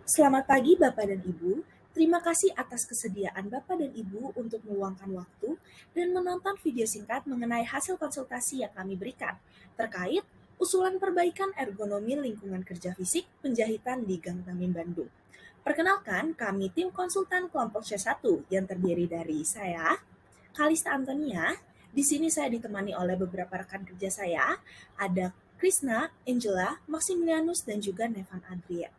Selamat pagi Bapak dan Ibu. Terima kasih atas kesediaan Bapak dan Ibu untuk meluangkan waktu dan menonton video singkat mengenai hasil konsultasi yang kami berikan terkait usulan perbaikan ergonomi lingkungan kerja fisik penjahitan di Gang Tamim Bandung. Perkenalkan, kami tim konsultan kelompok C1 yang terdiri dari saya, Kalista Antonia. Di sini saya ditemani oleh beberapa rekan kerja saya, ada Krisna, Angela, Maximilianus, dan juga Nevan Adria.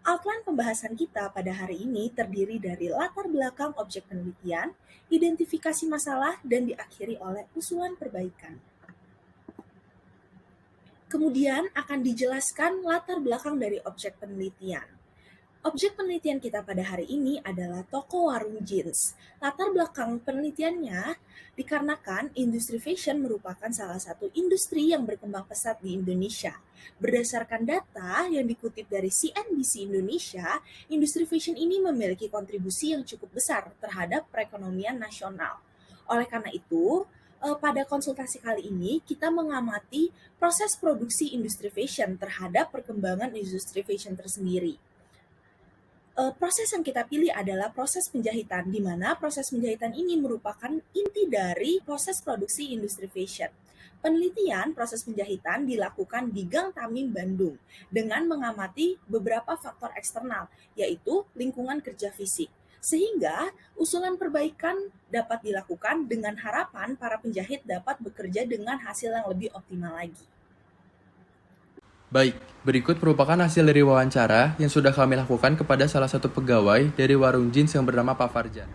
Outline pembahasan kita pada hari ini terdiri dari latar belakang objek penelitian, identifikasi masalah, dan diakhiri oleh usulan perbaikan. Kemudian akan dijelaskan latar belakang dari objek penelitian. Objek penelitian kita pada hari ini adalah toko warung jeans. Latar belakang penelitiannya dikarenakan industri fashion merupakan salah satu industri yang berkembang pesat di Indonesia. Berdasarkan data yang dikutip dari CNBC Indonesia, industri fashion ini memiliki kontribusi yang cukup besar terhadap perekonomian nasional. Oleh karena itu, pada konsultasi kali ini kita mengamati proses produksi industri fashion terhadap perkembangan industri fashion tersendiri. Proses yang kita pilih adalah proses penjahitan, di mana proses penjahitan ini merupakan inti dari proses produksi industri fashion. Penelitian proses penjahitan dilakukan di Gang Tamim, Bandung, dengan mengamati beberapa faktor eksternal, yaitu lingkungan kerja fisik. Sehingga usulan perbaikan dapat dilakukan dengan harapan para penjahit dapat bekerja dengan hasil yang lebih optimal lagi. Baik, berikut merupakan hasil dari wawancara yang sudah kami lakukan kepada salah satu pegawai dari warung jeans yang bernama Pak Farjan.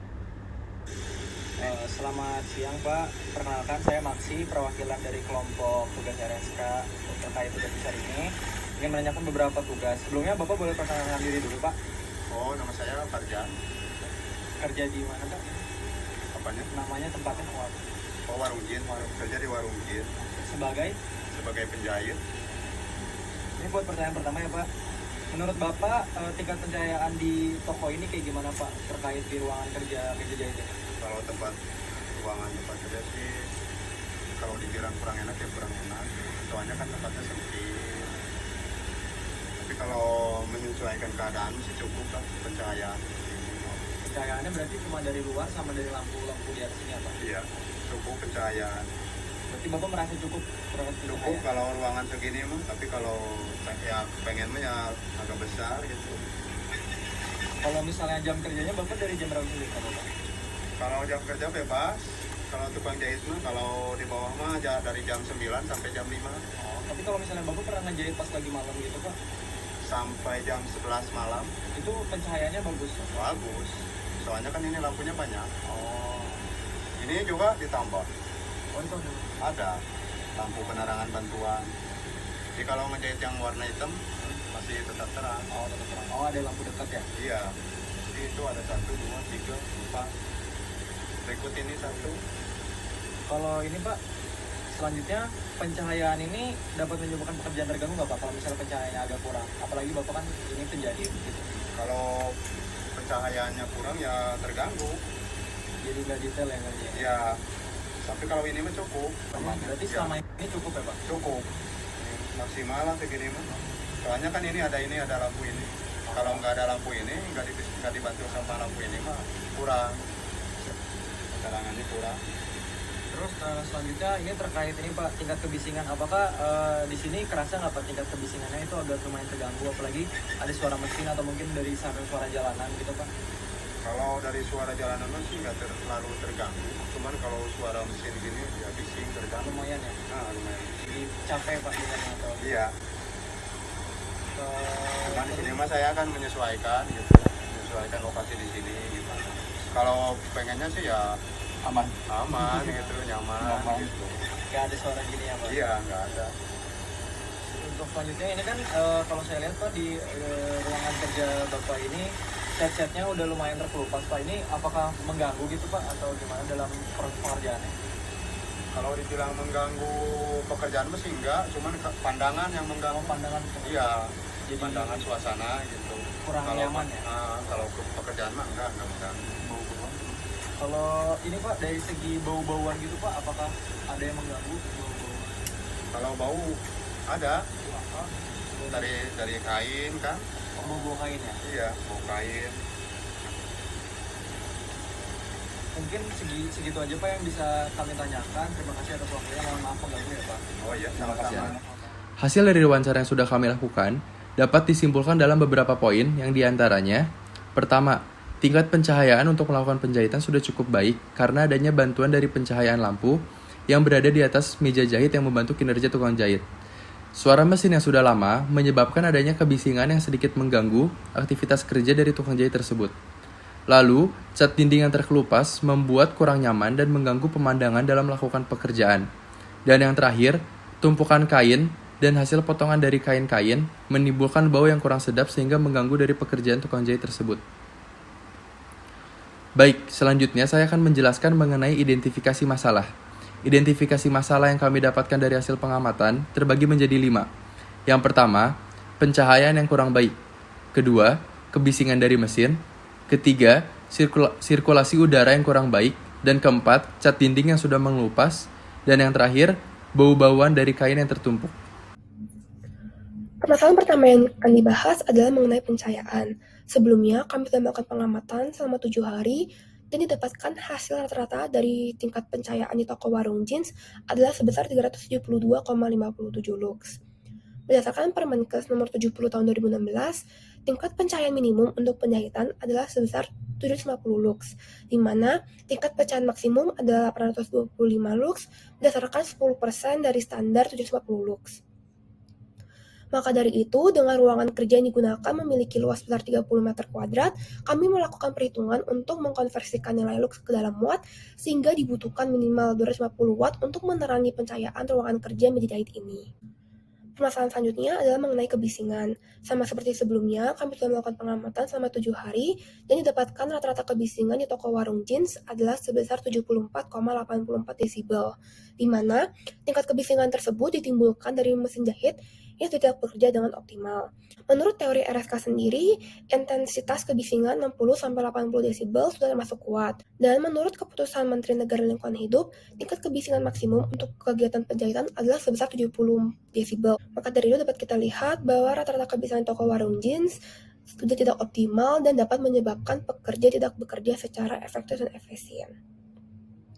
Selamat siang Pak, perkenalkan saya Maxi, perwakilan dari kelompok tugas RSK terkait tugas besar ini. Ingin menanyakan beberapa tugas. Sebelumnya Bapak boleh perkenalkan diri dulu Pak. Oh, nama saya Farjan. Kerja di mana Pak? Apanya? Namanya tempatnya apa? Oh, warung jin. Kerja di warung jin Sebagai? sebagai penjahit. Ini buat pertanyaan pertama ya Pak. Menurut Bapak, tingkat pencahayaan di toko ini kayak gimana Pak? Terkait di ruangan kerja jahit ini? Kalau ruangan tempat kerja sih, kalau dibilang kurang enak ya kurang enak. Soalnya kan tempatnya sempit. Tapi kalau menyesuaikan keadaan sih cukup lah pencahayaan. Pencahayaannya berarti cuma dari luar sama dari lampu-lampu di atas ini ya Pak? Iya, cukup pencahayaan. Berarti Bapak merasa cukup Cukup kalau ruangan segini mah, tapi kalau ya pengen mah ya agak besar gitu. Kalau misalnya jam kerjanya Bapak dari jam berapa sih Bapak? Kalau jam kerja bebas, kalau tukang jahit mah kalau di bawah mah dari jam 9 sampai jam 5. Oh, tapi kalau misalnya Bapak pernah ngejahit pas lagi malam gitu Pak, Sampai jam 11 malam. itu pencahayaannya bagus? Bagus. Soalnya kan ini lampunya banyak. Oh, Ini juga ditambah. oh itu Ada lampu penerangan bantuan. Jadi kalau ngejahit yang warna hitam masih tetap terang. oh tetap terang. Oh ada lampu dekat ya? Iya. Jadi itu ada 1, 2, 3, 4. Berikut ini 1. Kalau ini Pak, selanjutnya pencahayaan ini dapat menyebabkan pekerjaan terganggu nggak Pak? Kalau misalnya pencahayaannya agak kurang, apalagi Bapak kan ini penjahit gitu, Kalau pencahayaannya kurang ya terganggu. jadi nggak detail ya ngerjain. Ya. Tapi kalau ini mah cukup. Berarti Ya, selama ini cukup ya Pak? cukup. Ini maksimal lah segini mah. Soalnya kan ini ada lampu ini. Kalau nggak ada lampu ini, nggak dibantu sama lampu ini mah kurang. Penerangannya kurang. Terus selanjutnya ini terkait ini Pak, tingkat kebisingan. Apakah di sini kerasa nggak Pak tingkat kebisingannya itu agak lumayan terganggu, apalagi ada suara mesin atau mungkin dari suara jalanan gitu Pak? Kalau dari suara jalanan mah sih nggak terlalu terganggu. Cuman kalau suara mesin gini ya bising terganggu. Lumayan ya, Nah, lumayan. jadi capek Pak misalnya atau Iya. Cuman di sini mah saya akan menyesuaikan gitu. Menyesuaikan lokasi di sini gimana. Kalau pengennya sih ya aman, aman gitu, nyaman gitu. nggak ada suara gini ya Pak? Iya, nggak ada. Untuk selanjutnya ini kan kalau saya lihat Pak di ruangan kerja Bapak ini set-setnya udah lumayan terkelupas Pak. Ini apakah mengganggu gitu Pak atau gimana dalam proses pengerjaannya? Kalau dibilang mengganggu pekerjaan mah sih enggak, cuman pandangan yang mengganggu. Pandangan Iya, jadi pandangan suasana gitu. kurang Kalau nyaman ya? kalau pekerjaan mah enggak mengganggu. Bau-bauan. Kalau ini Pak dari segi bau-bauan gitu Pak, apakah ada yang mengganggu bau-bau? Kalau bau ada, dari kain kan. Bau kain ya. Iya, bau kain. Mungkin segitu aja Pak yang bisa kami tanyakan. Terima kasih atas waktunya. Mohon maaf mengganggu ya Pak. Oh iya, sama-sama. Hasil dari wawancara yang sudah kami lakukan dapat disimpulkan dalam beberapa poin yang diantaranya: pertama, tingkat pencahayaan untuk melakukan penjahitan sudah cukup baik karena adanya bantuan dari pencahayaan lampu yang berada di atas meja jahit yang membantu kinerja tukang jahit. Suara mesin yang sudah lama menyebabkan adanya kebisingan yang sedikit mengganggu aktivitas kerja dari tukang jahit tersebut. Lalu, cat dinding yang terkelupas membuat kurang nyaman dan mengganggu pemandangan dalam melakukan pekerjaan. Dan yang terakhir, tumpukan kain dan hasil potongan dari kain-kain menimbulkan bau yang kurang sedap sehingga mengganggu dari pekerjaan tukang jahit tersebut. Baik, selanjutnya saya akan menjelaskan mengenai identifikasi masalah. Identifikasi masalah yang kami dapatkan dari hasil pengamatan terbagi menjadi 5. Yang pertama, pencahayaan yang kurang baik. Kedua, kebisingan dari mesin. Ketiga, sirkulasi udara yang kurang baik. Dan keempat, cat dinding yang sudah mengelupas. Dan yang terakhir, bau-bauan dari kain yang tertumpuk. Permasalahan pertama yang akan dibahas adalah mengenai pencahayaan. Sebelumnya, kami telah melakukan pengamatan selama 7 hari dan didapatkan hasil rata-rata dari tingkat pencahayaan di toko warung jeans adalah sebesar 372,57 lux. Berdasarkan Permenkes nomor 70 tahun 2016, tingkat pencahayaan minimum untuk penjahitan adalah sebesar 750 lux, di mana tingkat pencahayaan maksimum adalah 825 lux berdasarkan 10% dari standar 750 lux. Maka dari itu, dengan ruangan kerja yang digunakan memiliki luas sebesar 30 meter kuadrat, kami melakukan perhitungan untuk mengkonversikan nilai lux ke dalam watt, sehingga dibutuhkan minimal 250 watt untuk menerangi pencahayaan ruangan kerja meja jahit ini. Permasalahan selanjutnya adalah mengenai kebisingan. Sama seperti sebelumnya, kami telah melakukan pengamatan selama 7 hari, dan didapatkan rata-rata kebisingan di toko warung jeans adalah sebesar 74,84 desibel, di mana tingkat kebisingan tersebut ditimbulkan dari mesin jahit yang tidak bekerja dengan optimal. Menurut teori RSK sendiri, intensitas kebisingan 60-80 desibel sudah termasuk kuat. Dan menurut keputusan Menteri Negara Lingkungan Hidup, tingkat kebisingan maksimum untuk kegiatan penjahitan adalah sebesar 70 desibel. Maka dari itu dapat kita lihat bahwa rata-rata kebisingan toko warung jeans sudah tidak optimal dan dapat menyebabkan pekerja tidak bekerja secara efektif dan efisien.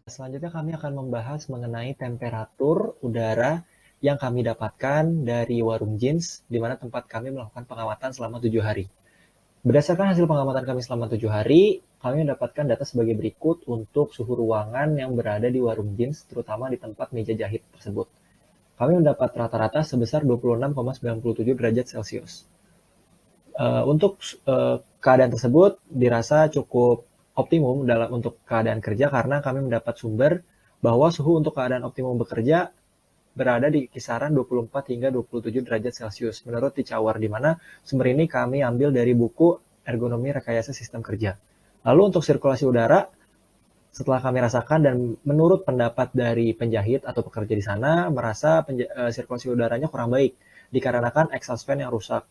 Selanjutnya kami akan membahas mengenai temperatur udara yang kami dapatkan dari warung jeans, di mana tempat kami melakukan pengamatan selama 7 hari. Berdasarkan hasil pengamatan kami selama 7 hari, kami mendapatkan data sebagai berikut untuk suhu ruangan yang berada di warung jeans, terutama di tempat meja jahit tersebut. Kami mendapat rata-rata sebesar 26,97 derajat Celcius. Untuk keadaan tersebut dirasa cukup optimum untuk keadaan kerja karena kami mendapat sumber bahwa suhu untuk keadaan optimum bekerja berada di kisaran 24 hingga 27 derajat Celcius menurut Ticawar, di mana sumber ini kami ambil dari buku Ergonomi Rekayasa Sistem Kerja. Lalu untuk sirkulasi udara, setelah kami rasakan dan menurut pendapat dari penjahit atau pekerja di sana, merasa sirkulasi udaranya kurang baik dikarenakan exhaust fan yang rusak.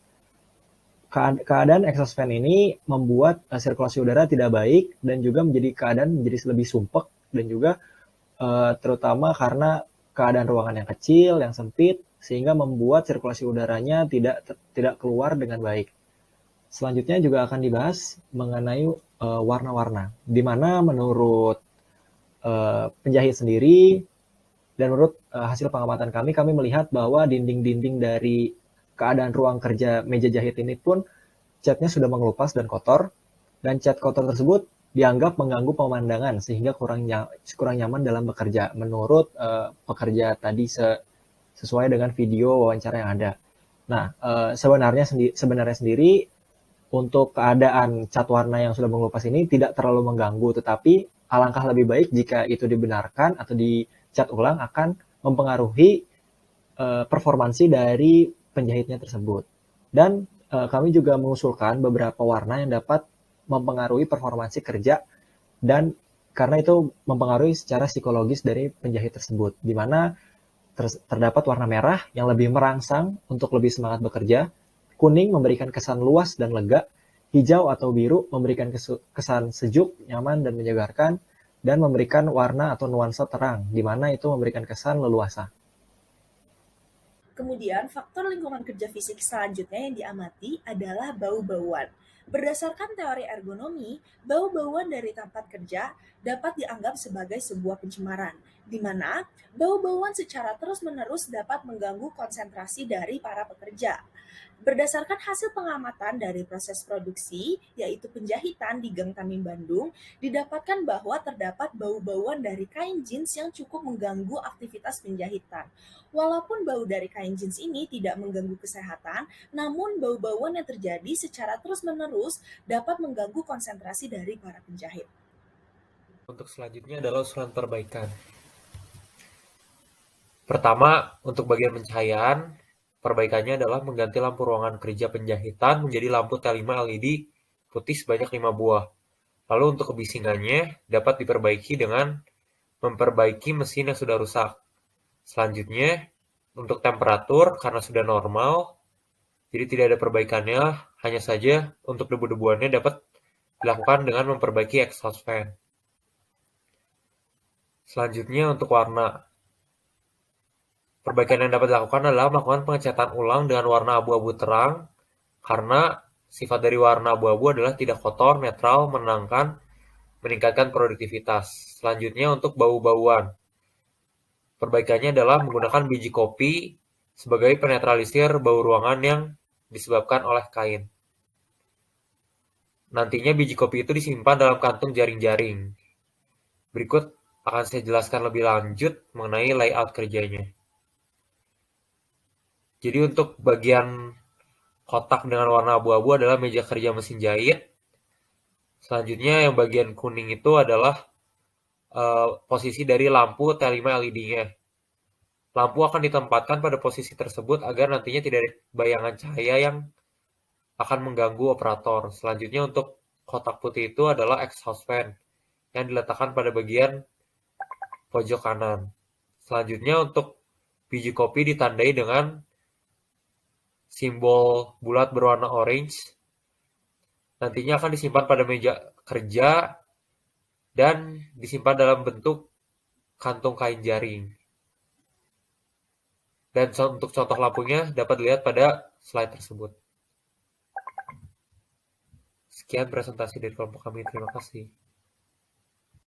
Keadaan exhaust fan ini membuat sirkulasi udara tidak baik dan juga menjadi lebih sumpek dan juga terutama karena keadaan ruangan yang kecil, yang sempit, sehingga membuat sirkulasi udaranya tidak keluar dengan baik. Selanjutnya juga akan dibahas mengenai warna-warna, di mana menurut penjahit sendiri dan menurut hasil pengamatan kami melihat bahwa dinding-dinding dari keadaan ruang kerja meja jahit ini pun catnya sudah mengelupas dan kotor, dan cat kotor tersebut dianggap mengganggu pemandangan sehingga kurang nyaman dalam bekerja menurut pekerja tadi sesuai dengan video wawancara yang ada. Nah, sebenarnya sendiri untuk keadaan cat warna yang sudah mengelupas ini tidak terlalu mengganggu, tetapi alangkah lebih baik jika itu dibenarkan atau dicat ulang akan mempengaruhi performansi dari penjahitnya tersebut. Dan kami juga mengusulkan beberapa warna yang dapat mempengaruhi performansi kerja dan karena itu mempengaruhi secara psikologis dari penjahit tersebut, di mana terdapat warna merah yang lebih merangsang untuk lebih semangat bekerja, kuning memberikan kesan luas dan lega, hijau atau biru memberikan kesan sejuk, nyaman dan menyegarkan, dan memberikan warna atau nuansa terang, di mana itu memberikan kesan leluasa. Kemudian, faktor lingkungan kerja fisik selanjutnya yang diamati adalah bau-bauan. Berdasarkan teori ergonomi, bau-bauan dari tempat kerja dapat dianggap sebagai sebuah pencemaran, di mana bau-bauan secara terus-menerus dapat mengganggu konsentrasi dari para pekerja. Berdasarkan hasil pengamatan dari proses produksi, yaitu penjahitan di Gang Tamin Bandung, didapatkan bahwa terdapat bau-bauan dari kain jeans yang cukup mengganggu aktivitas penjahitan. Walaupun bau dari kain jeans ini tidak mengganggu kesehatan, namun bau-bauan yang terjadi secara terus-menerus dapat mengganggu konsentrasi dari para penjahit. Untuk selanjutnya adalah usulan perbaikan. Pertama, untuk bagian pencahayaan, perbaikannya adalah mengganti lampu ruangan kerja penjahitan menjadi lampu T5 LED putih sebanyak 5 buah. Lalu untuk kebisingannya dapat diperbaiki dengan memperbaiki mesin yang sudah rusak. Selanjutnya, untuk temperatur karena sudah normal, jadi tidak ada perbaikannya, hanya saja untuk debu-debuannya dapat dilakukan dengan memperbaiki exhaust fan. Selanjutnya untuk warna. Perbaikan yang dapat dilakukan adalah melakukan pengecatan ulang dengan warna abu-abu terang, karena sifat dari warna abu-abu adalah tidak kotor, netral, meningkatkan produktivitas. Selanjutnya untuk bau-bauan. Perbaikannya adalah menggunakan biji kopi sebagai penetralisir bau ruangan yang disebabkan oleh kain. Nantinya biji kopi itu disimpan dalam kantung jaring-jaring. Berikut akan saya jelaskan lebih lanjut mengenai layout kerjanya. Jadi untuk bagian kotak dengan warna abu-abu adalah meja kerja mesin jahit. Selanjutnya yang bagian kuning itu adalah posisi dari lampu T5 LED-nya. Lampu akan ditempatkan pada posisi tersebut agar nantinya tidak ada bayangan cahaya yang akan mengganggu operator. Selanjutnya untuk kotak putih itu adalah exhaust fan yang diletakkan pada bagian pojok kanan. Selanjutnya untuk biji kopi ditandai dengan simbol bulat berwarna orange. Nantinya akan disimpan pada meja kerja dan disimpan dalam bentuk kantung kain jaring. Dan untuk contoh lampunya dapat dilihat pada slide tersebut. Sekian presentasi dari kelompok kami. Terima kasih.